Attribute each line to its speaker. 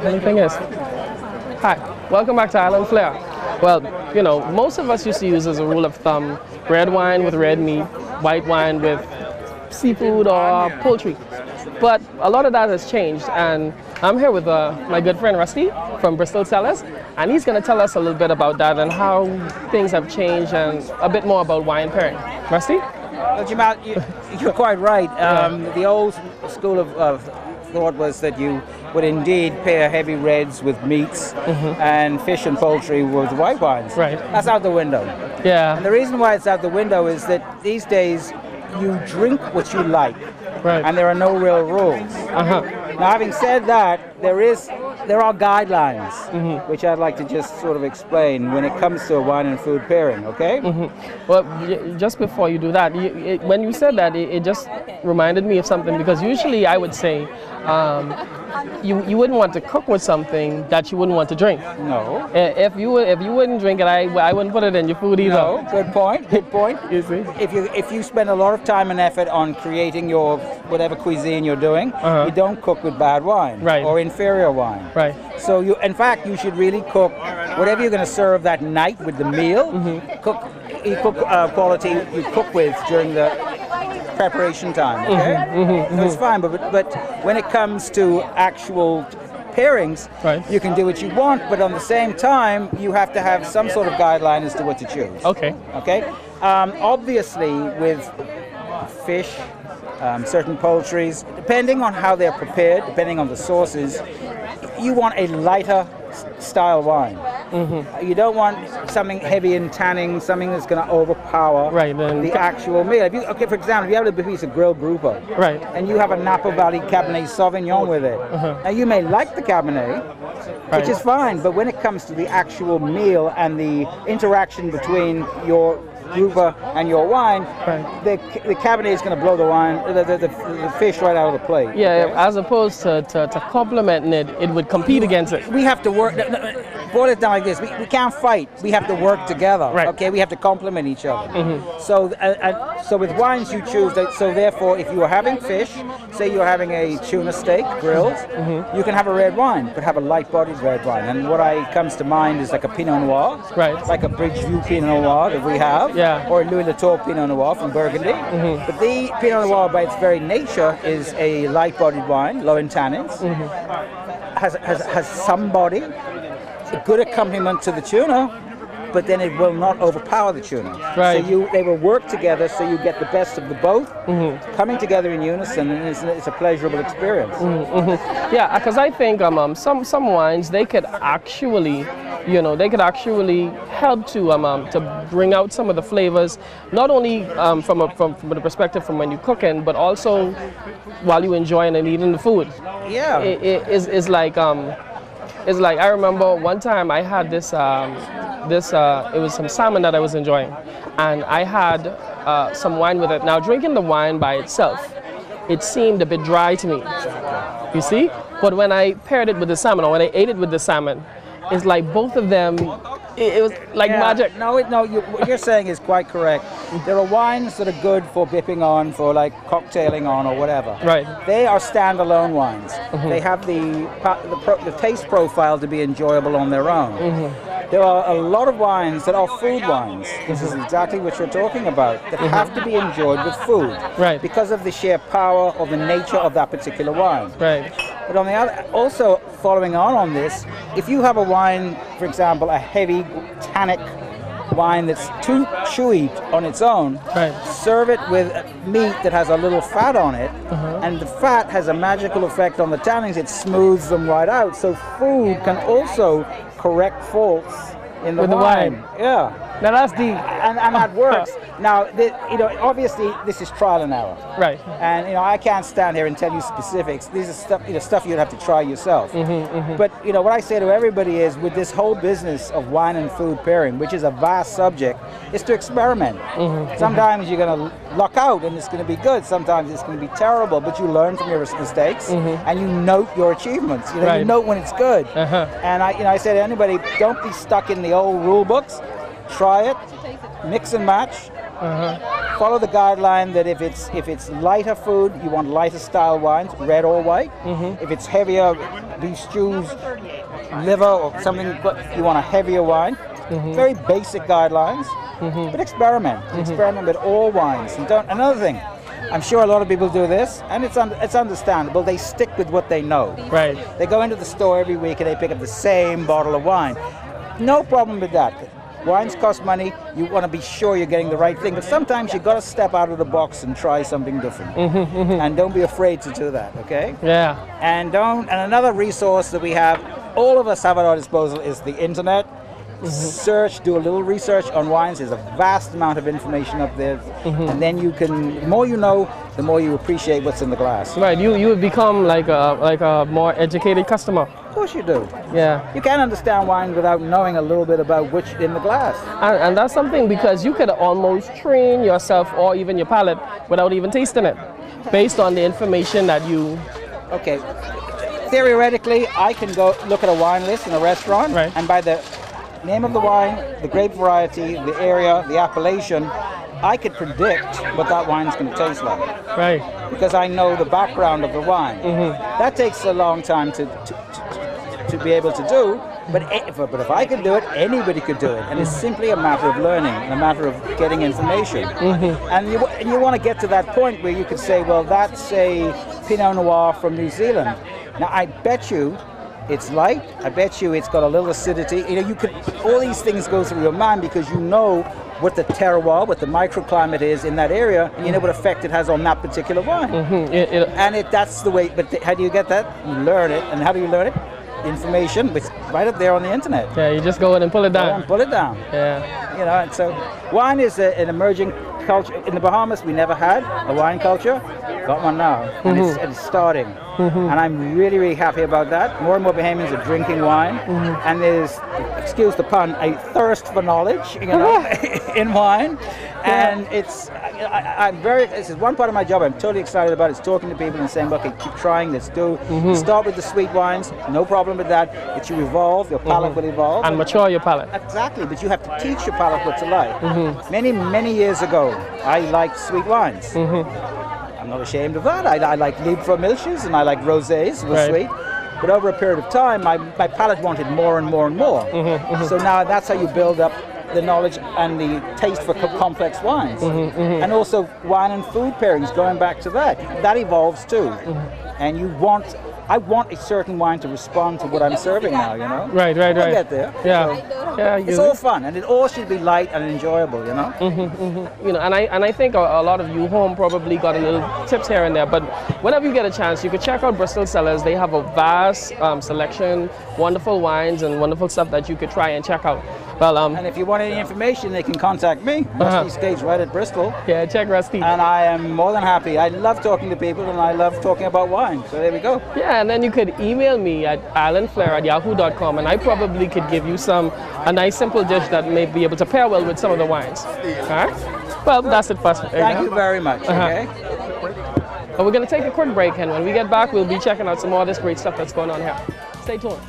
Speaker 1: funny thing is, hi, welcome back to Island Flair. Well, you know, most of us used to use as a rule of thumb red wine with red meat, white wine with seafood or poultry. But a lot of that has changed, and I'm here with my good friend Rusty from Bristol Cellars, and he's going to tell us a little bit about that and how things have changed and a bit more about wine pairing. Rusty?
Speaker 2: Well, Jamall, you're quite right. The old school of thought was that you would indeed pair heavy reds with meats and fish and poultry with white wines.
Speaker 1: Right.
Speaker 2: That's out the window.
Speaker 1: Yeah.
Speaker 2: And the reason why it's out the window is that these days you drink what you like.
Speaker 1: Right.
Speaker 2: And there are no real rules. Now, having said that, there are guidelines, which I'd like to just sort of explain when it comes to a wine and food pairing, okay?
Speaker 1: Well, just before you do that, when you said that, it just reminded me of something, because usually I would say you wouldn't want to cook with something that you wouldn't want to drink.
Speaker 2: No.
Speaker 1: If you wouldn't drink it, I wouldn't put it in your food either.
Speaker 2: No, good point, good point.
Speaker 1: You see?
Speaker 2: If you spend a lot of time and effort on creating your whatever cuisine you're doing, you don't cook with bad wine or inferior wine.
Speaker 1: Right.
Speaker 2: So in fact, you should really cook whatever you're going to serve that night with the meal. Cook quality you cook with during the preparation time. Okay, so it's fine. But when it comes to actual pairings, you can do what you want, but on the same time, you have to have some sort of guideline as to what to choose.
Speaker 1: Okay.
Speaker 2: Okay. Obviously, with fish, certain poultries, depending on how they're prepared, depending on the sources, you want a lighter style wine. You don't want something heavy in tanning, something that's going to overpower the actual meal. Okay, for example, if you have a piece of grilled grouper, and you have a Napa Valley Cabernet Sauvignon with it, now you may like the Cabernet, which is fine, but when it comes to the actual meal and the interaction between your grouper and your wine, the Cabernet is going to blow the wine, the fish right out of the plate.
Speaker 1: Yeah, okay? As opposed to complementing it, it would compete against it.
Speaker 2: We have to work, boil it down like this, we can't fight, we have to work together, okay? We have to complement each other. So with wines you choose, so therefore if you are having fish, say you're having a tuna steak grilled, you can have a red wine, but have a light-bodied red wine. And what comes to mind is like a Pinot Noir, like a Bridgeview Pinot Noir that we have. Or Louis Latour Pinot Noir from Burgundy. But the Pinot Noir, by its very nature, is a light-bodied wine, low in tannins, has some body, a good accompaniment to the tuna, but then it will not overpower the tuna. So they will work together, so you get the best of the both, coming together in unison, and it's a pleasurable experience.
Speaker 1: Yeah, because I think some wines, they could actually, help to bring out some of the flavors, not only from the perspective from when you're cooking, but also while you're enjoying and eating the food. Yeah, it's like I remember one time I had this it was some salmon that I was enjoying, and I had some wine with it. Now, drinking the wine by itself, it seemed a bit dry to me, you see? But when I paired it with the salmon, or when I ate it with the salmon, it's like both of them, it was like magic.
Speaker 2: What you're saying is quite correct. There are wines that are good for bipping on, for like cocktailing on or whatever. They are standalone wines. They have the taste profile to be enjoyable on their own. There are a lot of wines that are food wines. This is exactly what you're talking about, that have to be enjoyed with food because of the sheer power or the nature of that particular wine. But on the other, also following on this, if you have a wine, for example, a heavy tannic wine that's too chewy on its own, serve it with meat that has a little fat on it, and the fat has a magical effect on the tannins. It smooths them right out. So food can also correct faults in the wine. Yeah.
Speaker 1: Now that's deep.
Speaker 2: And that works. Now, obviously this is trial and error. And I can't stand here and tell you specifics. These are stuff you'd have to try yourself. But what I say to everybody is, with this whole business of wine and food pairing, which is a vast subject, is to experiment. Sometimes you're going to luck out and it's going to be good. Sometimes it's going to be terrible. But you learn from your mistakes and you note your achievements. You note when it's good. And I say to anybody, don't be stuck in the old rule books. Try it, mix and match, Follow the guideline that if it's lighter food, you want lighter style wines, red or white. If it's heavier, beef stews, liver or something, you want a heavier wine. Very basic guidelines, but experiment with all wines. And another thing, I'm sure a lot of people do this, and it's understandable. They stick with what they know.
Speaker 1: Right.
Speaker 2: They go into the store every week and they pick up the same bottle of wine. No problem with that. Wines cost money. You want to be sure you're getting the right thing, but sometimes you got to step out of the box and try something different. And don't be afraid to do that. Okay?
Speaker 1: Yeah.
Speaker 2: And another resource that we have, all of us have at our disposal, is the internet. Search, do a little research on wines. There's a vast amount of information up there, and then the more you know, the more you appreciate what's in the glass.
Speaker 1: Right, you would become like a more educated customer.
Speaker 2: Of course you do.
Speaker 1: Yeah.
Speaker 2: You can't understand wine without knowing a little bit about what's in the glass.
Speaker 1: And that's something, because you could almost train yourself or even your palate without even tasting it, based on the information that you.
Speaker 2: Okay. Theoretically, I can go look at a wine list in a restaurant, and by the name of the wine, the grape variety, the area, the appellation, I could predict what that wine's going to taste like.
Speaker 1: Right.
Speaker 2: Because I know the background of the wine. That takes a long time to be able to do, but if I could do it, anybody could do it. And it's simply a matter of learning and a matter of getting information. And you want to get to that point where you could say, well, that's a Pinot Noir from New Zealand. Now, I bet you it's light. I bet you it's got a little acidity. You know, all these things go through your mind because you know what the terroir, what the microclimate is in that area, and you know what effect it has on that particular wine. That's the way. But how do you get that? You learn it. And how do you learn it? Information, which is right up there on the internet.
Speaker 1: Yeah, you just go in and pull it down.
Speaker 2: Go and pull it down.
Speaker 1: Yeah.
Speaker 2: You know, and so wine is an emerging culture. In the Bahamas, we never had a wine culture. Got one now, and it's starting. And I'm really, really happy about that. More and more Bahamians are drinking wine, and there's, excuse the pun, a thirst for knowledge, you know, in wine. And this is one part of my job I'm totally excited about. It's talking to people and saying, okay, keep trying this. Start with the sweet wines, no problem with that. But you evolve, your palate will evolve.
Speaker 1: And mature your palate.
Speaker 2: Exactly, but you have to teach your palate what to like. Many, many years ago, I liked sweet wines. I'm not ashamed of that. I like Liebfraumilches milches and I like rosés, sweet. But over a period of time, my palate wanted more and more and more. So now that's how you build up the knowledge and the taste for complex wines. And also wine and food pairings, going back to that. That evolves too. And I want a certain wine to respond to what I'm serving now, you know?
Speaker 1: Right.
Speaker 2: We'll get there.
Speaker 1: Yeah.
Speaker 2: It's all fun, and it all should be light and enjoyable, you know?
Speaker 1: You know, and I think a lot of you home probably got a little tips here and there, but whenever you get a chance, you could check out Bristol Cellars. They have a vast selection, wonderful wines and wonderful stuff that you could try and check out. Well,
Speaker 2: and if you want any information, they can contact me. Rusty Skates right at Bristol.
Speaker 1: Yeah, check Rusty.
Speaker 2: And I am more than happy. I love talking to people, and I love talking about wine. So there we go.
Speaker 1: Yeah, and then you could email me at alanflair@yahoo.com, and I probably could give you a nice simple dish that may be able to pair well with some of the wines. All right? Well, that's it first.
Speaker 2: Thank you very much. Okay.
Speaker 1: Well, we're going to take a quick break, and when we get back, we'll be checking out some more of this great stuff that's going on here. Stay tuned.